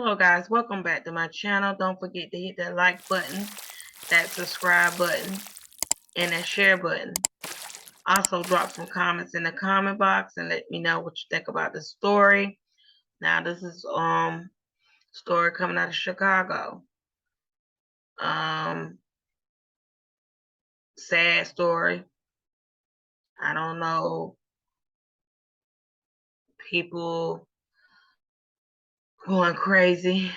Hello guys, welcome back to my channel. Don't forget to hit that like button, that subscribe button, and that share button. Also drop some comments in the comment box and let me know what you think about the story. Now this is story coming out of Chicago. Sad story. I don't know, people going crazy,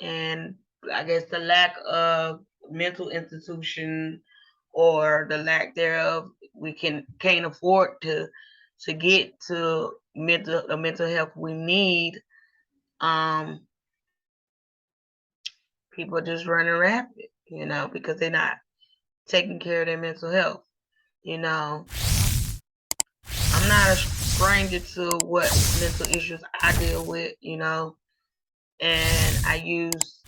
and I guess the lack of mental institution or the lack thereof, we can't afford to get to the mental health we need. People are just running rapid, because they're not taking care of their mental health. I'm not a stranger to what mental issues I deal with, and I use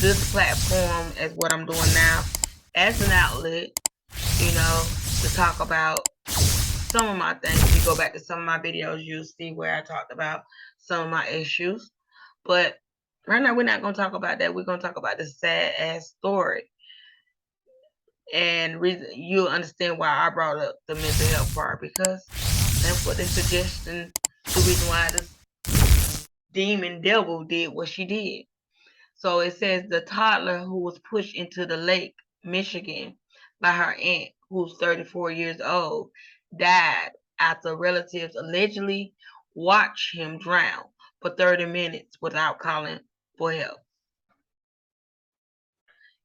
this platform as what I'm doing now as an outlet, to talk about some of my things. If you go back to some of my videos, you'll see where I talked about some of my issues. But right now, we're not going to talk about that. We're going to talk about the sad ass story. And you'll understand why I brought up the mental health part, because that's what they're suggesting, the reason why this demon devil did what she did. So it says the toddler who was pushed into the lake, Michigan, by her aunt, who's 34 years old, died after relatives allegedly watched him drown for 30 minutes without calling for help.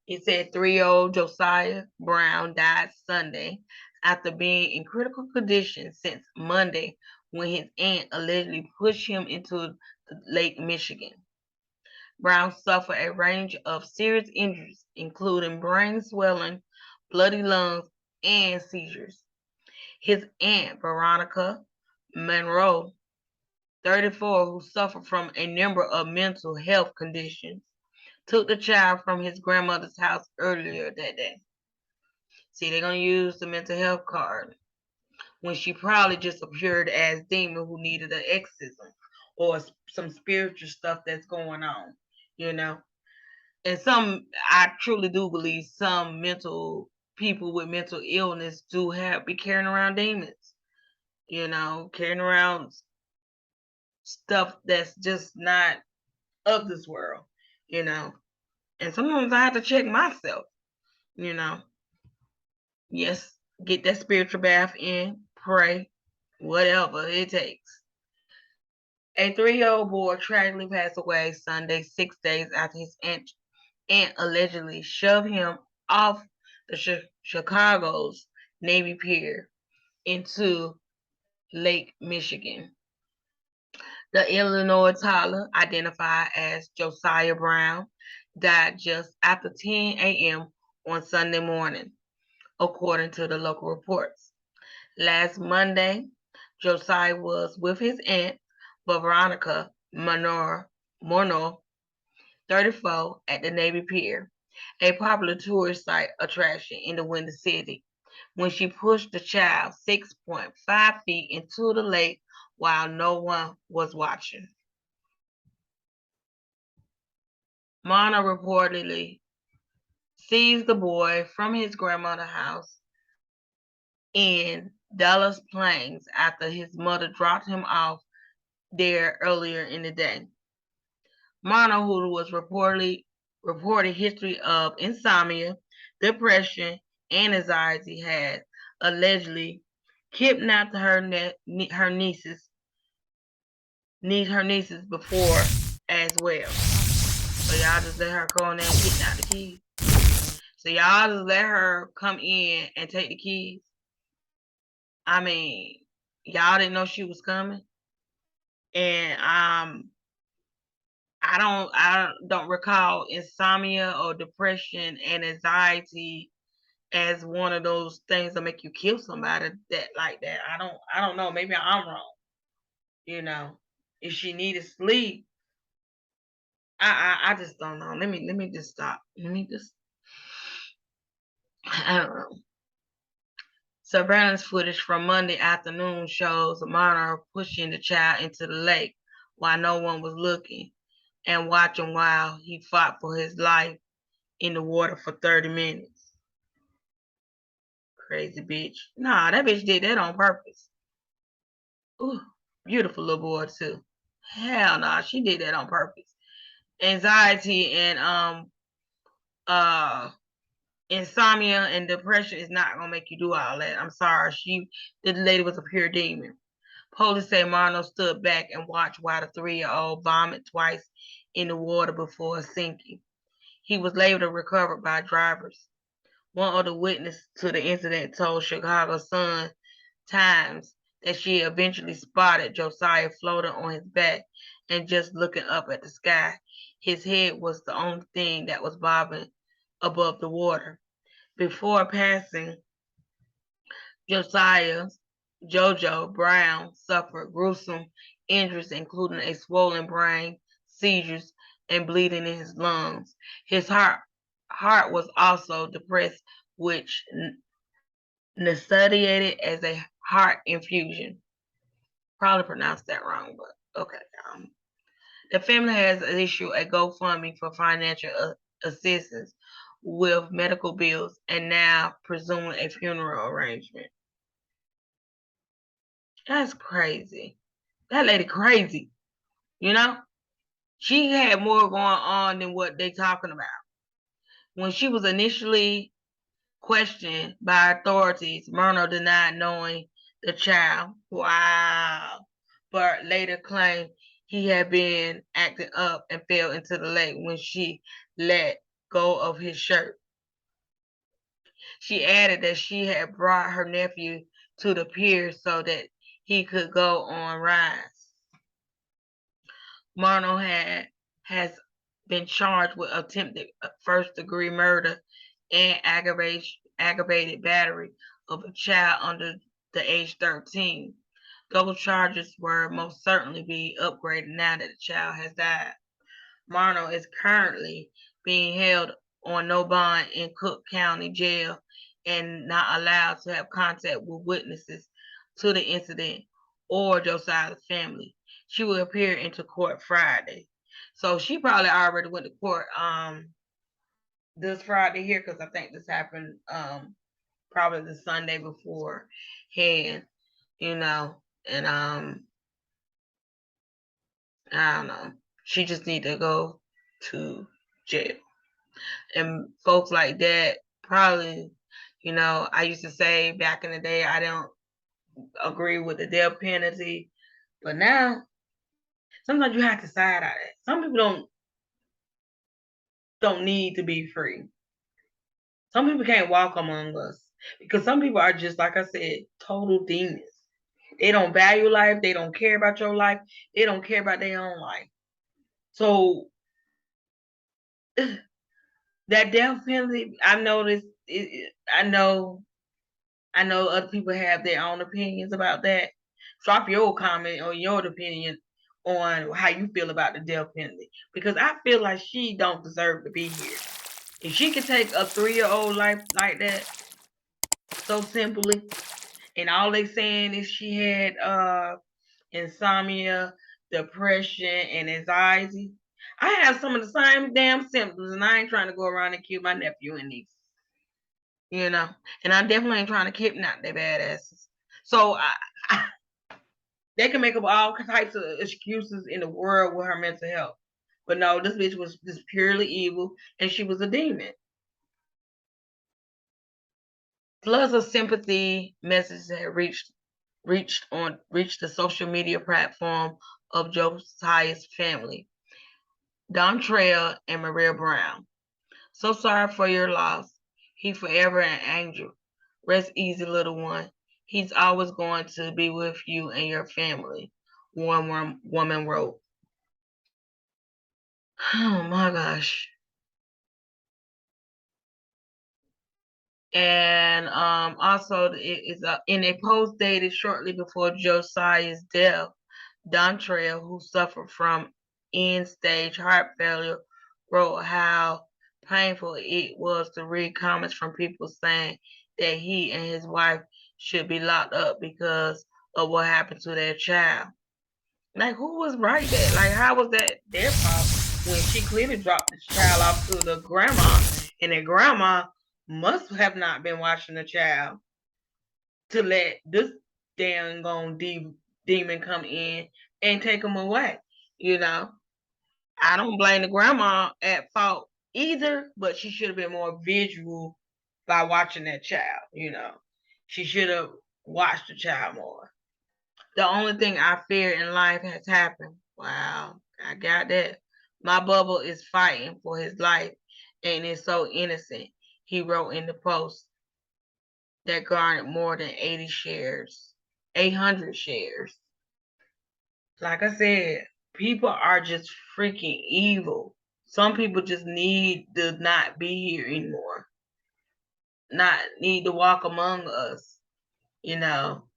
It said 3-year-old Josiah Brown died Sunday after being in critical condition since Monday, when his aunt allegedly pushed him into Lake Michigan. Brown suffered a range of serious injuries, including brain swelling, bloody lungs, and seizures. His aunt, Veronica Monroe, 34, who suffered from a number of mental health conditions, took the child from his grandmother's house earlier that day. See, they're going to use the mental health card when she probably just appeared as demon who needed an exorcism or some spiritual stuff that's going on, And I truly do believe some people with mental illness do be carrying around demons, carrying around stuff that's just not of this world, And sometimes I have to check myself, Yes, get that spiritual bath in, pray, whatever it takes. A 3-year-old boy tragically passed away Sunday, 6 days after his aunt allegedly shoved him off the Chicago's Navy Pier into Lake Michigan. The Illinois toddler, identified as Josiah Brown, died just after 10 a.m. on Sunday morning, according to the local reports. Last Monday, Josiah was with his aunt, Veronica Monroe, 34, at the Navy Pier, a popular tourist site attraction in the Windy City, when she pushed the child 6.5 feet into the lake while no one was watching. Mona reportedly seized the boy from his grandmother's house in Dallas Plains after his mother dropped him off there earlier in the day. Mona, who was reported history of insomnia, depression, and anxiety, had allegedly kidnapped her nieces before as well. So y'all just let her go in there and kidnap the kids. So y'all just let her come in and take the keys. I mean, y'all didn't know she was coming. And I don't recall insomnia or depression and anxiety as one of those things that make you kill somebody like that. I don't know. Maybe I'm wrong. If she needed sleep, I just don't know. Let me just stop. I don't know. Surveillance footage from Monday afternoon shows Mona pushing the child into the lake while no one was looking. and watch him while he fought for his life in the water for 30 minutes. Crazy bitch. Nah, that bitch did that on purpose. Ooh, beautiful little boy too. Hell nah, she did that on purpose. Anxiety and uh insomnia and depression is not gonna make you do all that. I'm sorry. The lady was a pure demon. Police say Marno stood back and watched while the 3-year-old vomited twice in the water before sinking. He was later recovered by drivers. One of the witnesses to the incident told Chicago Sun-Times that she eventually spotted Josiah floating on his back and just looking up at the sky. His head was the only thing that was bobbing above the water. Before passing, Jojo Brown suffered gruesome injuries, including a swollen brain, seizures, and bleeding in his lungs. His heart was also depressed, which necessitated as a heart infusion. Probably pronounced that wrong, but okay. The family has issued a GoFundMe for financial assistance with medical bills and now presuming a funeral arrangement. That's crazy. That lady crazy. You know? She had more going on than what they talking about. When she was initially questioned by authorities, Myrna denied knowing the child. Wow. But later claimed he had been acting up and fell into the lake when she let go of his shirt. She added that she had brought her nephew to the pier so that he could go on rides. Marno has been charged with attempted first-degree murder and aggravated battery of a child under the age 13. Those charges will most certainly be upgraded now that the child has died. Marno is currently being held on no bond in Cook County Jail and not allowed to have contact with witnesses to the incident or Josiah's family. She will appear into court Friday. So she probably already went to court this Friday here because I think this happened probably the Sunday beforehand, and I don't know. She just need to go to jail. And folks like that probably, I used to say back in the day I don't agree with the death penalty, but now sometimes you have to side out it. Some people don't need to be free. Some people can't walk among us because some people are just, like I said, total demons. They don't value life. They don't care about your life. They don't care about their own life. So that death penalty, I noticed. I know other people have their own opinions about that. Drop your comment or your opinion on how you feel about the death penalty, because I feel like she don't deserve to be here. If she could take a 3-year-old life like that so simply, and all they saying is she had insomnia, depression, and anxiety. I have some of the same damn symptoms, and I ain't trying to go around and kill my nephew and niece. And I definitely ain't trying to kidnap their badasses. So they can make up all types of excuses in the world with her mental health. But no, this bitch was just purely evil, and she was a demon. Floods of sympathy messages had reached the social media platform of Josiah's family, Dontrell and Maria Brown. So sorry for your loss. He forever an angel. Rest easy, little one. He's always going to be with you and your family, one woman wrote. Oh my gosh. And also, it is in a post dated shortly before Josiah's death, Dontrell, who suffered from end-stage heart failure, wrote how painful it was to read comments from people saying that he and his wife should be locked up because of what happened to their child. Like, who was right there? Like, how was that their problem? when she clearly dropped the child off to the grandma, and the grandma must have not been watching the child to let this damn gone demon come in and take him away. You know, I don't blame the grandma at fault either, but she should have been more visual by watching that child. You know, she should have watched the child more. The only thing I fear in life has happened. Wow, I got that. My bubble is fighting for his life and is so innocent. He wrote in the post that garnered more than 80 shares, 800 shares. Like I said, people are just freaking evil. Some people just need to not be here anymore, not need to walk among us, you know.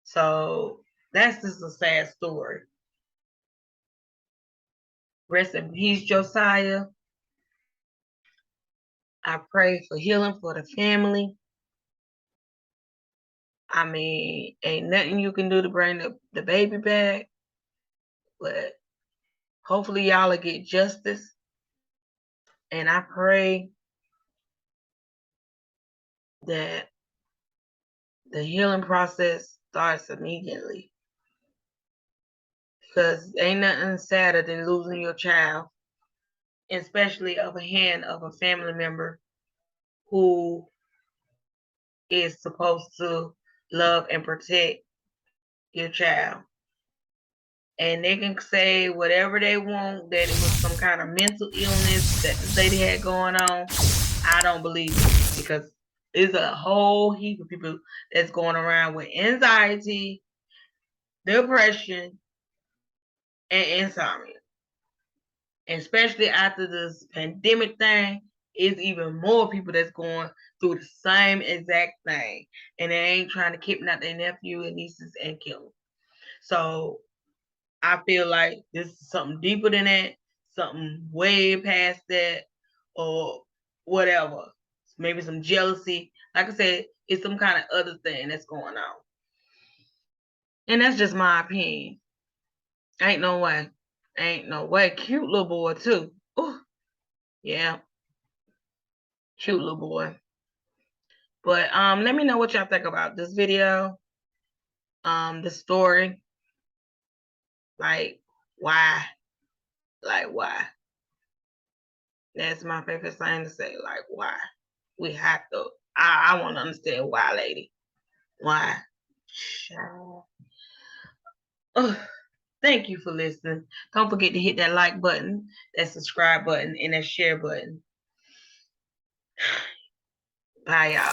So that's just a sad story. Rest in peace, Josiah. I pray for healing for the family. I mean, ain't nothing you can do to bring the baby back, but hopefully y'all will get justice. And I pray that the healing process starts immediately, because ain't nothing sadder than losing your child, especially of a hand of a family member who is supposed to love and protect your child. And they can say whatever they want, that it was some kind of mental illness that this lady had going on. I don't believe it, because there's a whole heap of people that's going around with anxiety, depression, and insomnia. And especially after this pandemic thing, it's even more people that's going through the same exact thing. And they ain't trying to kidnap their nephew and nieces and kill them. So I feel like this is something deeper than that, something way past that, or whatever. Maybe some jealousy. Like I said, it's some kind of other thing that's going on. And that's just my opinion. Ain't no way. Ain't no way. Cute little boy, too. Ooh, yeah. Cute little boy. But let me know what y'all think about this video. The story. Like, why? Like, why? That's my favorite thing to say. Like, why? We have to. I want to understand why, lady. Why? Thank you for listening. Don't forget to hit that like button, that subscribe button, and that share button. Bye, y'all.